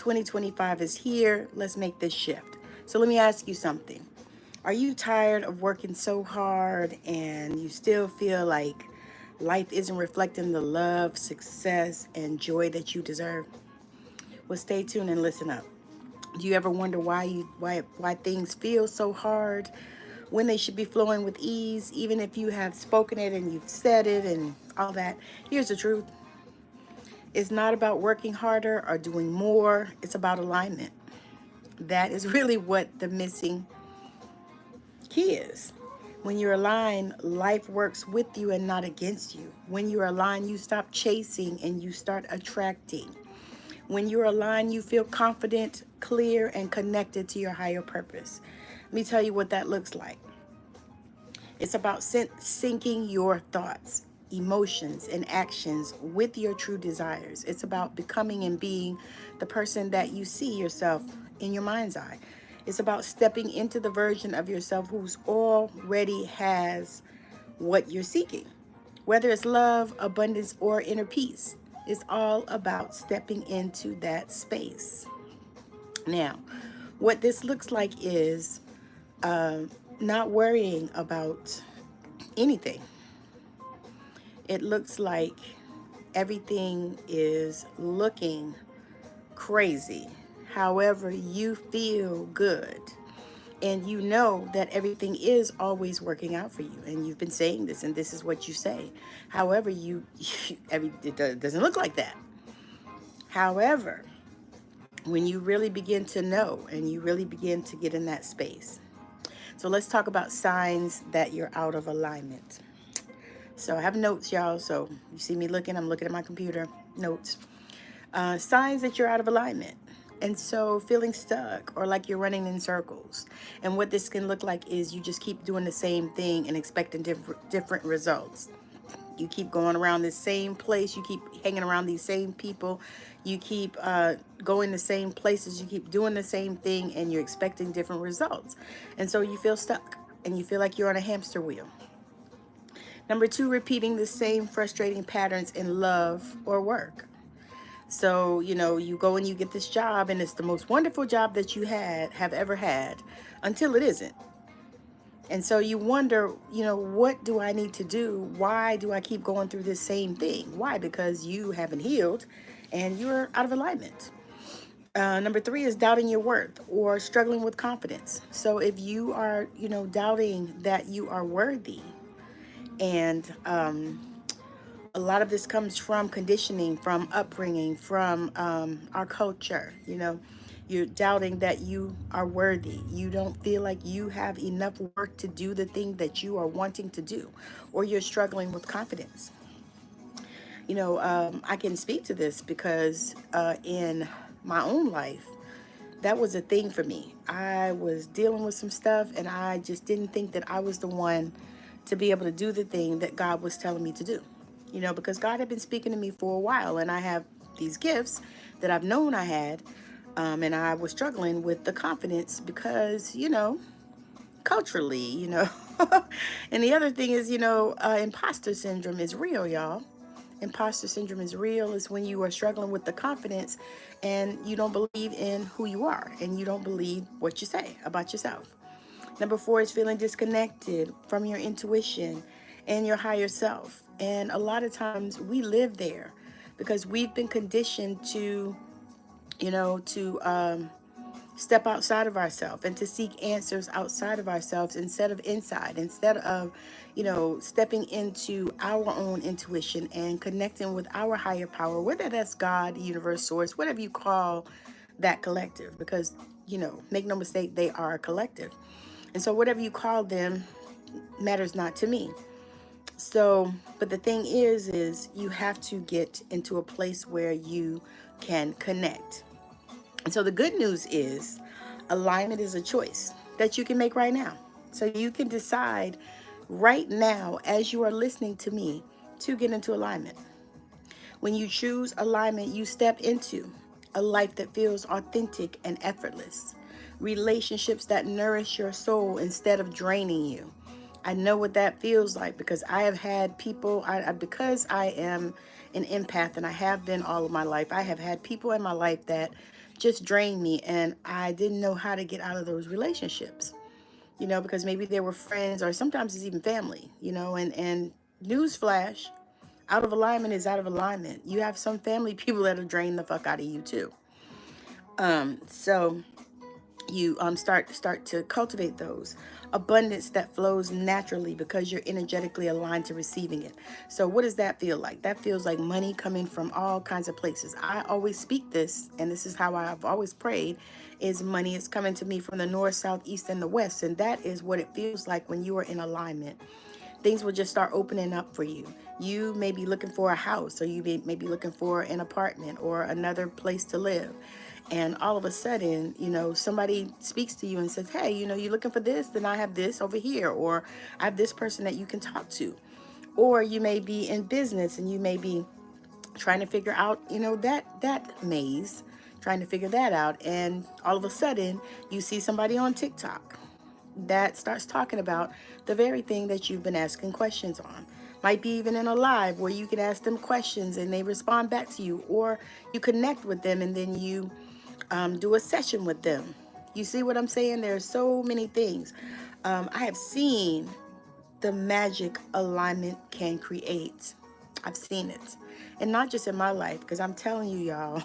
2025 is here. Let's make this shift. So let me ask you something. Are you tired of working so hard and you still feel like life isn't reflecting the love, success, and joy that you deserve? Well, stay tuned and listen up. Do you ever wonder why things feel so hard when they should be flowing with ease, even if you have spoken it and you've said it and all that? Here's the truth. It's not about working harder or doing more. It's about alignment. That is really what the missing key is. When you're aligned, life works with you and not against you. When you're aligned, you stop chasing and you start attracting. When you're aligned, you feel confident, clear, and connected to your higher purpose. Let me tell you what that looks like. It's about syncing your thoughts, emotions, and actions with your true desires. It's about becoming and being the person that you see yourself in your mind's eye. It's about stepping into the version of yourself who's already has what you're seeking. Whether it's love, abundance, or inner peace, it's all about stepping into that space. Now, what this looks like is not worrying about anything. It looks like everything is looking crazy. However, you feel good. And you know that everything is always working out for you. And you've been saying this, and this is what you say. However, it doesn't look like that. However, when you really begin to know and you really begin to get in that space. So let's talk about signs that you're out of alignment. So I have notes, y'all. So you see me looking, I'm looking at my computer, notes. Signs that you're out of alignment. And so feeling stuck or like you're running in circles. And what this can look like is you just keep doing the same thing and expecting different results. You keep going around this same place. You keep hanging around these same people. You keep going the same places. You keep doing the same thing and you're expecting different results. And so you feel stuck and you feel like you're on a hamster wheel. Number two, repeating the same frustrating patterns in love or work. So, you go and you get this job and it's the most wonderful job that you have ever had until it isn't. And so you wonder, what do I need to do? Why do I keep going through this same thing? Why? Because you haven't healed and you're out of alignment. Number three is doubting your worth or struggling with confidence. So if you are, doubting that you are worthy and, a lot of this comes from conditioning, from upbringing, from our culture. You're doubting that you are worthy. You don't feel like you have enough work to do the thing that you are wanting to do, or you're struggling with confidence. I can speak to this because in my own life, that was a thing for me. I was dealing with some stuff, and I just didn't think that I was the one to be able to do the thing that God was telling me to do. Because God had been speaking to me for a while, and I have these gifts that I've known I had, and I was struggling with the confidence because, culturally, and the other thing is, imposter syndrome is real, y'all. Imposter syndrome is real. Is when you are struggling with the confidence and you don't believe in who you are and you don't believe what you say about yourself. Number four is feeling disconnected from your intuition and your higher self. And a lot of times we live there because we've been conditioned to, step outside of ourselves and to seek answers outside of ourselves instead of inside, instead of, stepping into our own intuition and connecting with our higher power, whether that's God, universe, source, whatever you call that collective, because, make no mistake, they are a collective. And so whatever you call them matters not to me. So, but the thing is you have to get into a place where you can connect. And so the good news is alignment is a choice that you can make right now. So you can decide right now as you are listening to me to get into alignment. When you choose alignment, you step into a life that feels authentic and effortless. Relationships that nourish your soul instead of draining you. I know what that feels like because I have had people, because I am an empath and I have been all of my life, I have had people in my life that just drained me, and I didn't know how to get out of those relationships, because maybe they were friends, or sometimes it's even family, and newsflash, out of alignment is out of alignment. You have some family people that'll drain the fuck out of you too. So you start to cultivate those abundance that flows naturally because you're energetically aligned to receiving it. So what does that feel like? That feels like money coming from all kinds of places. I always speak this, and this is how I've always prayed, is money is coming to me from the north, south, east, and the west. And that is what it feels like when you are in alignment. Things will just start opening up for you. You may be looking for a house, or you may be looking for an apartment or another place to live. And all of a sudden, somebody speaks to you and says, hey, you're looking for this, then I have this over here, or I have this person that you can talk to. Or you may be in business and you may be trying to figure out, that maze, trying to figure that out. And all of a sudden, you see somebody on TikTok that starts talking about the very thing that you've been asking questions on. Might be even in a live where you can ask them questions and they respond back to you, or you connect with them and then you do a session with them. You see what I'm saying? There are so many things. I have seen the magic alignment can create. I've seen it. And not just in my life, because I'm telling you, y'all,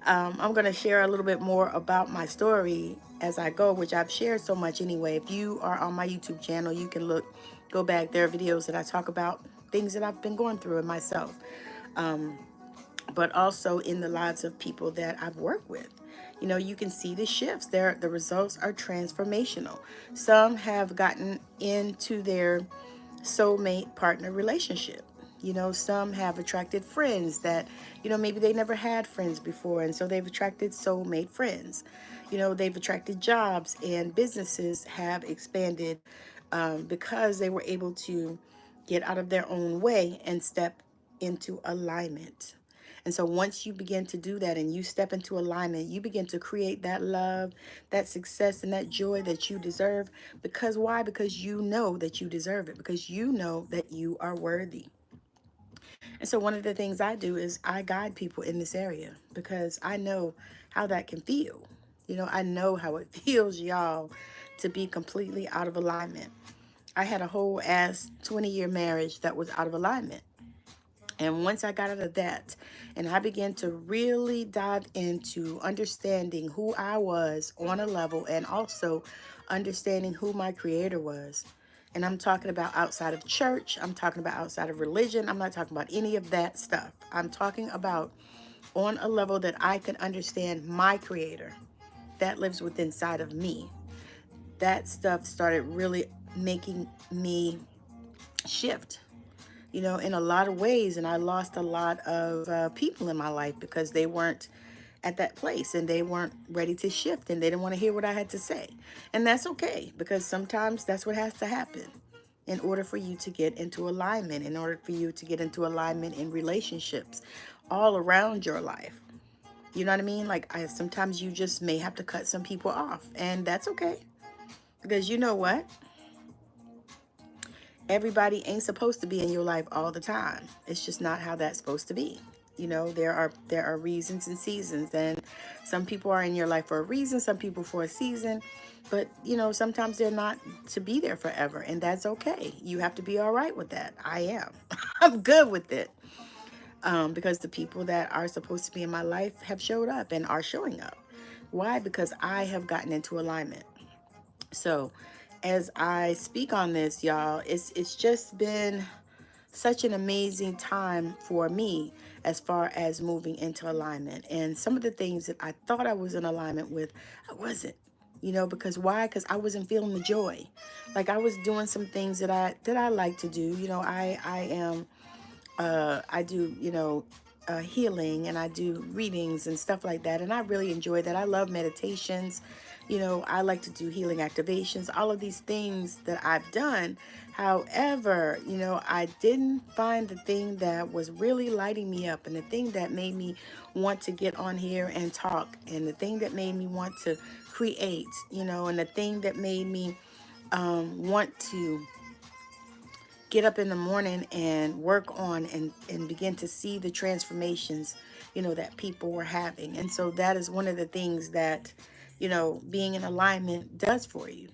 I'm going to share a little bit more about my story as I go, which I've shared so much anyway. If you are on my YouTube channel, you can go back. There are videos that I talk about things that I've been going through in myself, but also in the lives of people that I've worked with. You can see the shifts there. The results are transformational. Some have gotten into their soulmate partner relationship. Some have attracted friends that, maybe they never had friends before. And so they've attracted soulmate friends. They've attracted jobs, and businesses have expanded because they were able to get out of their own way and step into alignment. And so once you begin to do that and you step into alignment, you begin to create that love, that success, and that joy that you deserve. Because why? Because you know that you deserve it, because you know that you are worthy. And so one of the things I do is I guide people in this area because I know how that can feel. I know how it feels, y'all, to be completely out of alignment. I had a whole ass 20-year marriage that was out of alignment. And once I got out of that and I began to really dive into understanding who I was on a level, and also understanding who my creator was. And I'm talking about outside of church. I'm talking about outside of religion. I'm not talking about any of that stuff. I'm talking about on a level that I can understand my creator that lives within inside of me. That stuff started really making me shift, in a lot of ways. And I lost a lot of people in my life because they weren't at that place and they weren't ready to shift and they didn't want to hear what I had to say. And that's okay, because sometimes that's what has to happen in order for you to get into alignment, in order for you to get into alignment in relationships all around your life. You know what I mean? Like, sometimes you just may have to cut some people off, and that's okay. Because you know what? Everybody ain't supposed to be in your life all the time. It's just not how that's supposed to be. There are reasons and seasons, and some people are in your life for a reason, some people for a season, but sometimes they're not to be there forever, and that's okay. You have to be all right with that. I am. I'm good with it, because the people that are supposed to be in my life have showed up and are showing up. Why? Because I have gotten into alignment. So as I speak on this, y'all, it's just been such an amazing time for me as far as moving into alignment. And some of the things that I thought I was in alignment with, I wasn't. Because why? Because I wasn't feeling the joy. Like, I was doing some things that I like to do. I do, healing, and I do readings and stuff like that. And I really enjoy that. I love meditations. I like to do healing activations, all of these things that I've done. However, I didn't find the thing that was really lighting me up, and the thing that made me want to get on here and talk, and the thing that made me want to create, and the thing that made me want to get up in the morning and work on and begin to see the transformations that people were having. And so that is one of the things that, being in alignment does for you.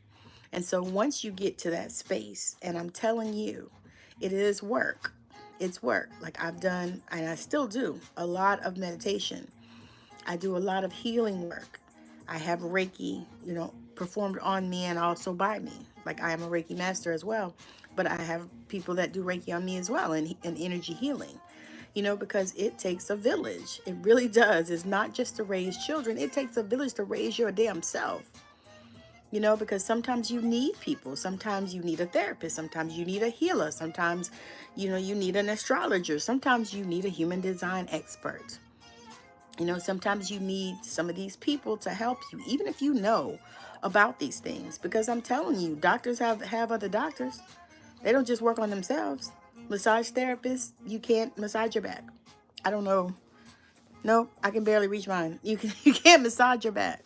And so once you get to that space, and I'm telling you, it is work. It's work. Like I've done, and I still do, a lot of meditation. I do a lot of healing work. I have Reiki, performed on me and also by me. Like I am a Reiki master as well, but I have people that do Reiki on me as well, and energy healing. Because it takes a village. It really does. It's not just to raise children. It takes a village to raise your damn self. Because sometimes you need people. Sometimes you need a therapist. Sometimes you need a healer. Sometimes, you need an astrologer. Sometimes you need a human design expert. Sometimes you need some of these people to help you, even if you know about these things. Because I'm telling you, doctors have other doctors. They don't just work on themselves. Massage therapists, you can't massage your back. I don't know. No, I can barely reach mine. You can't massage your back.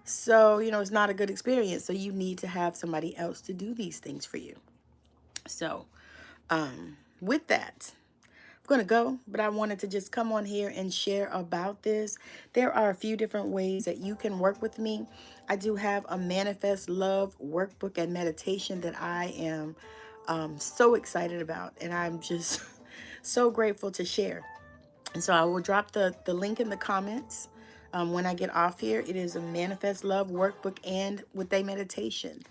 So, it's not a good experience. So you need to have somebody else to do these things for you. So, with that, I'm going to go, but I wanted to just come on here and share about this. There are a few different ways that you can work with me. I do have a Manifest Love workbook and meditation that I am so excited about, and I'm just so grateful to share. And so I will drop the link in the comments when I get off here. It is a Manifest Love workbook and with a meditation.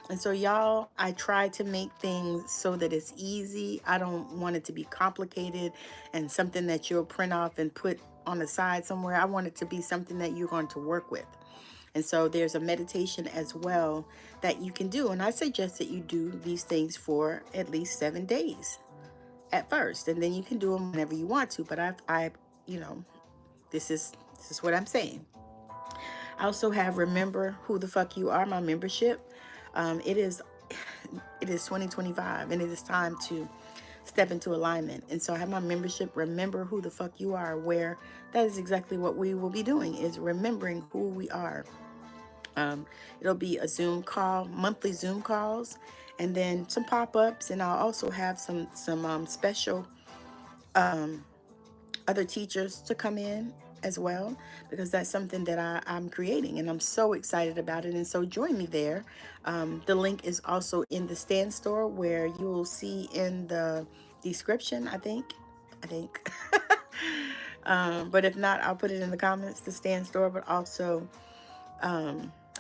And so y'all, I try to make things so that it's easy. I don't want it to be complicated and something that you'll print off and put on the side somewhere. I want it to be something that you're going to work with. And so there's a meditation as well that you can do. And I suggest that you do these things for at least 7 days at first, and then you can do them whenever you want to. But I this is what I'm saying. I also have Remember Who the Fuck You Are, my membership. It is 2025, and it is time to step into alignment. And so I have my membership, Remember Who the Fuck You Are, where that is exactly what we will be doing, is remembering who we are. It'll be a Zoom call, monthly Zoom calls, and then some pop-ups, and I'll also have some special other teachers to come in as well, because that's something that I'm creating, and I'm so excited about it. And so join me there. The link is also in the Stand Store, where you will see in the description, I think. But if not, I'll put it in the comments, the Stand Store, but also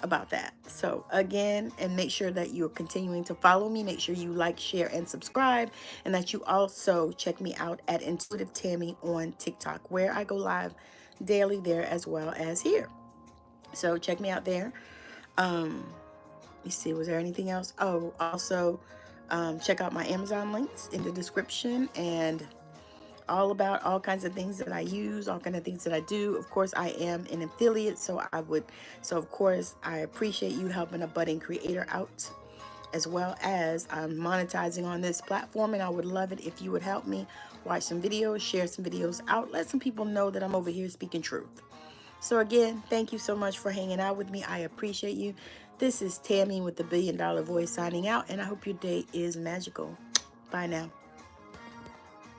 about that. So again, and make sure that you're continuing to follow me. Make sure you like, share, and subscribe, and that you also check me out at Intuitive Tammy on TikTok, where I go live daily there as well as here. So check me out there. Let me see, was there anything else? Oh, also check out my Amazon links in the description, and all about all kinds of things that I use, all kinds of things that I do. Of course, I am an affiliate, so of course, I appreciate you helping a budding creator out, as well as I'm monetizing on this platform, and I would love it if you would help me watch some videos, share some videos out, let some people know that I'm over here speaking truth. So again, thank you so much for hanging out with me. I appreciate you. This is Tammy with the $1 Billion Voice signing out, and I hope your day is magical. Bye now.